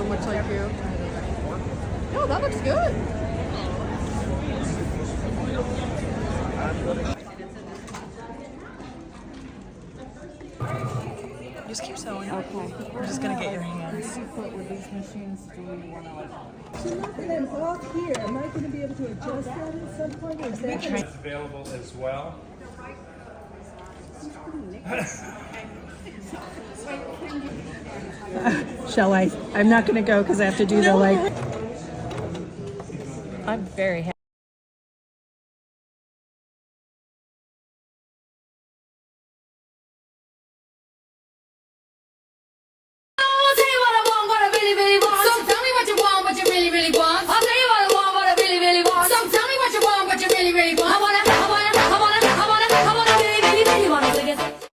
much like you. No, that looks good. Just keep sewing. Okay. We're just gonna get your hands. With these machines, do we want to like... So nothing, I'm off here. Am I going to be able to adjust that at some point? Or is that It's available as well. Shall I? I'm not going to go because I have to do the like. I'm very happy.